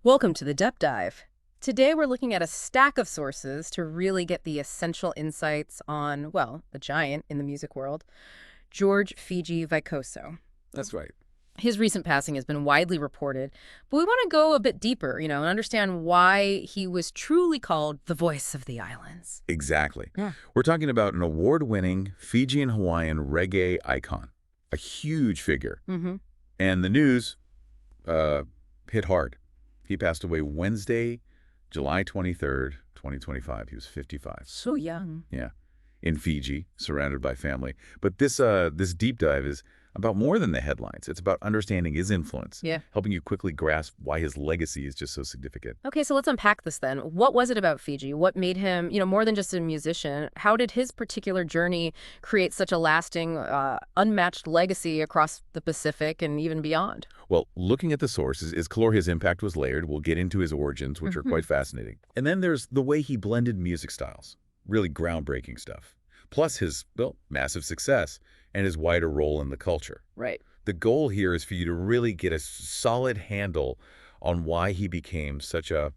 Welcome to the Depth Dive. Today we're looking at a stack of sources to really get the essential insights on, well, a giant in the music world, George Fiji Veikoso. That's right. His recent passing has been widely reported, but we want to go a bit deeper, and understand why he was truly called the voice of the islands. Exactly. Yeah. We're talking about an award-winning Fijian Hawaiian reggae icon, a huge figure. Mm-hmm. And the news hit hard. He passed away Wednesday, July 23rd, 2025. He was 55. So young. Yeah, in Fiji, surrounded by family. But this deep dive is about more than the headlines. It's about understanding his influence, Yeah. helping you quickly grasp why his legacy is just so significant. Okay, so let's unpack this then. What was it about Fiji? What made him, more than just a musician? How did his particular journey create such a lasting, unmatched legacy across the Pacific and even beyond? Well, looking at the sources, is clear his impact was layered. We'll get into his origins, which are quite fascinating. And then there's the way he blended music styles, really groundbreaking stuff. Plus his, well, massive success and his wider role in the culture. Right. The goal here is for you to really get a solid handle on why he became such a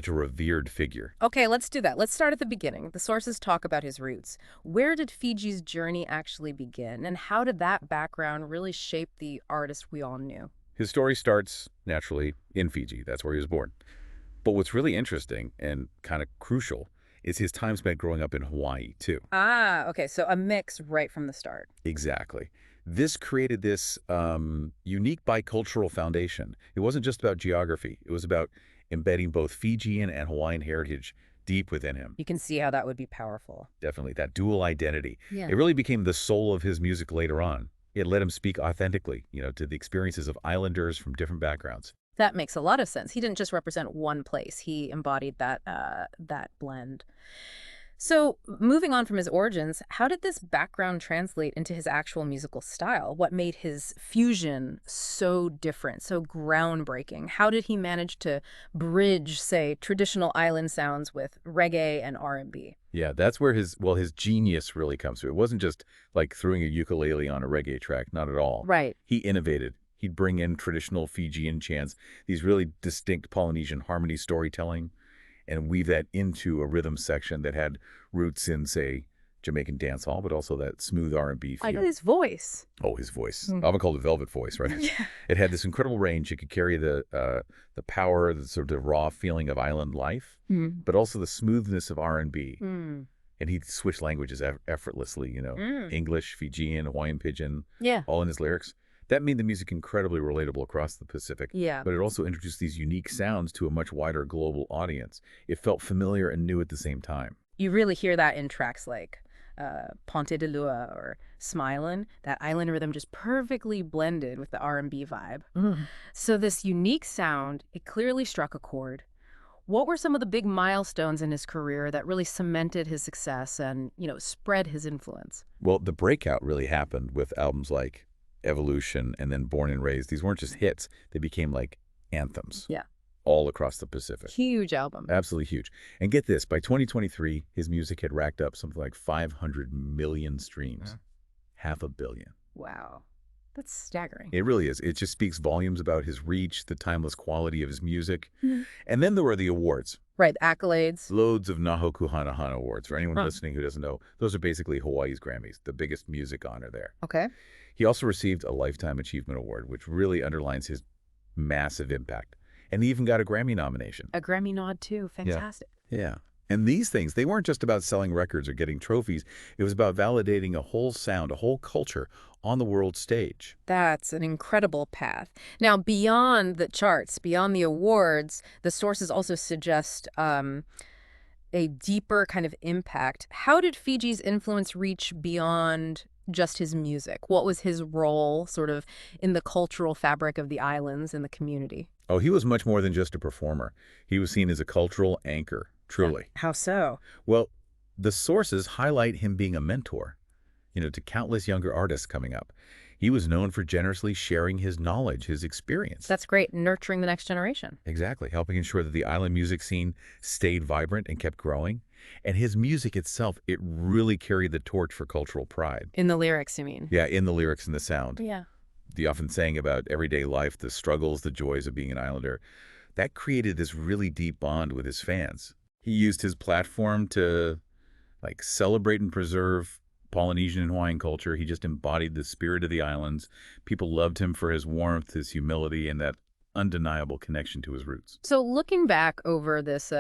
revered figure. Okay, let's do that. Let's start at the beginning. The sources talk about his roots. Where did Fiji's journey actually begin, and how did that background really shape the artist we all knew? His story starts, naturally, in Fiji. That's where he was born. But what's really interesting and kind of crucial is his time spent growing up in Hawaii, too. Ah, okay, so a mix right from the start. Exactly. This created this unique bicultural foundation. It wasn't just about geography. It was about embedding both Fijian and Hawaiian heritage deep within him. You can see how that would be powerful. Definitely, that dual identity. Yeah. It really became the soul of his music later on. It let him speak authentically, to the experiences of islanders from different backgrounds. That makes a lot of sense. He didn't just represent one place. He embodied that blend. So moving on from his origins, how did this background translate into his actual musical style? What made his fusion so different, so groundbreaking? How did he manage to bridge, say, traditional island sounds with reggae and R&B? Yeah, that's where his genius really comes through. It wasn't just like throwing a ukulele on a reggae track, not at all. Right. He innovated. He'd bring in traditional Fijian chants, these really distinct Polynesian harmony storytelling, and weave that into a rhythm section that had roots in, say, Jamaican dancehall, but also that smooth R&B feel. I got his voice. Oh, his voice. I would call it velvet voice, right? Yeah. It had this incredible range. It could carry the power, the sort of raw feeling of island life, but also the smoothness of R&B. And he'd switch languages effortlessly, English, Fijian, Hawaiian Pidgin, Yeah. all in his lyrics. That made the music incredibly relatable across the Pacific. Yeah. But it also introduced these unique sounds to a much wider global audience. It felt familiar and new at the same time. You really hear that in tracks like Ponte de Lua or Smilin'. That island rhythm just perfectly blended with the R&B vibe. So this unique sound, it clearly struck a chord. What were some of the big milestones in his career that really cemented his success and, spread his influence? Well, the breakout really happened with albums like Evolution and then Born and Raised. These weren't just hits. They became like anthems. Yeah. All across the Pacific. Huge album. Absolutely huge. And get this, by 2023, his music had racked up something like 500 million streams. 500 million. Wow. That's staggering. It really is. It just speaks volumes about his reach, the timeless quality of his music. And then there were the awards. Right, accolades. Loads of Na Hoku Hanohano awards. For anyone listening who doesn't know, those are basically Hawaii's Grammys, the biggest music honor there. Okay. He also received a Lifetime Achievement Award, which really underlines his massive impact. And he even got a Grammy nomination. A Grammy nod, too. Fantastic. Yeah. And these things, they weren't just about selling records or getting trophies. It was about validating a whole sound, a whole culture on the world stage. That's an incredible path. Now, beyond the charts, beyond the awards, the sources also suggest a deeper kind of impact. How did Fiji's influence reach beyond just his music? What was his role sort of in the cultural fabric of the islands and the community? Oh, he was much more than just a performer. He was seen as a cultural anchor, truly. How so? Well, the sources highlight him being a mentor, to countless younger artists coming up. He was known for generously sharing his knowledge, his experience. That's great, nurturing the next generation. Exactly, helping ensure that the island music scene stayed vibrant and kept growing. And his music itself, it really carried the torch for cultural pride. In the lyrics, you mean? Yeah, in the lyrics and the sound. Yeah. The often saying about everyday life, the struggles, the joys of being an islander. That created this really deep bond with his fans. He used his platform to, like, celebrate and preserve Polynesian and Hawaiian culture. He just embodied the spirit of the islands. People loved him for his warmth, his humility, and that undeniable connection to his roots. So looking back over this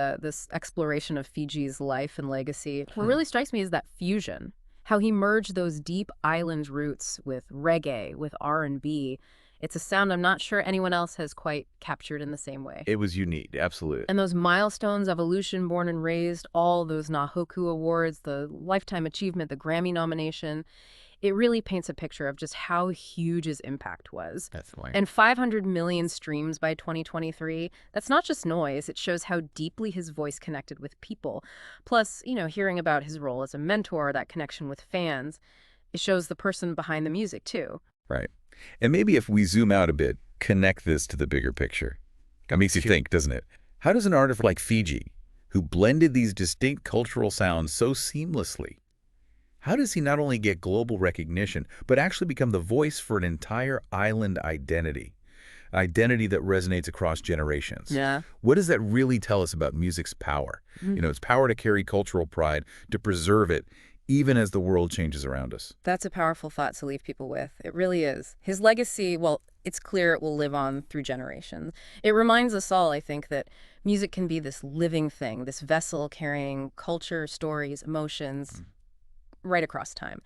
exploration of Fiji's life and legacy, what really strikes me is that fusion, how he merged those deep island roots with reggae, with R&B. It's a sound I'm not sure anyone else has quite captured in the same way. It was unique, absolutely. And those milestones, evolution, born and raised, all those Na Hoku awards, the Lifetime Achievement, the Grammy nomination, it really paints a picture of just how huge his impact was. Definitely. And 500 million streams by 2023, that's not just noise. It shows how deeply his voice connected with people. Plus, hearing about his role as a mentor, that connection with fans, it shows the person behind the music, too. Right. And maybe if we zoom out a bit, connect this to the bigger picture. It makes you think, doesn't it? How does an artist like Fiji, who blended these distinct cultural sounds so seamlessly, how does he not only get global recognition, but actually become the voice for an entire island identity? An identity that resonates across generations. Yeah. What does that really tell us about music's power? Its power to carry cultural pride, to preserve it, even as the world changes around us. That's a powerful thought to leave people with. It really is. His legacy, well, it's clear it will live on through generations. It reminds us all, I think, that music can be this living thing, this vessel carrying culture, stories, emotions, right across time.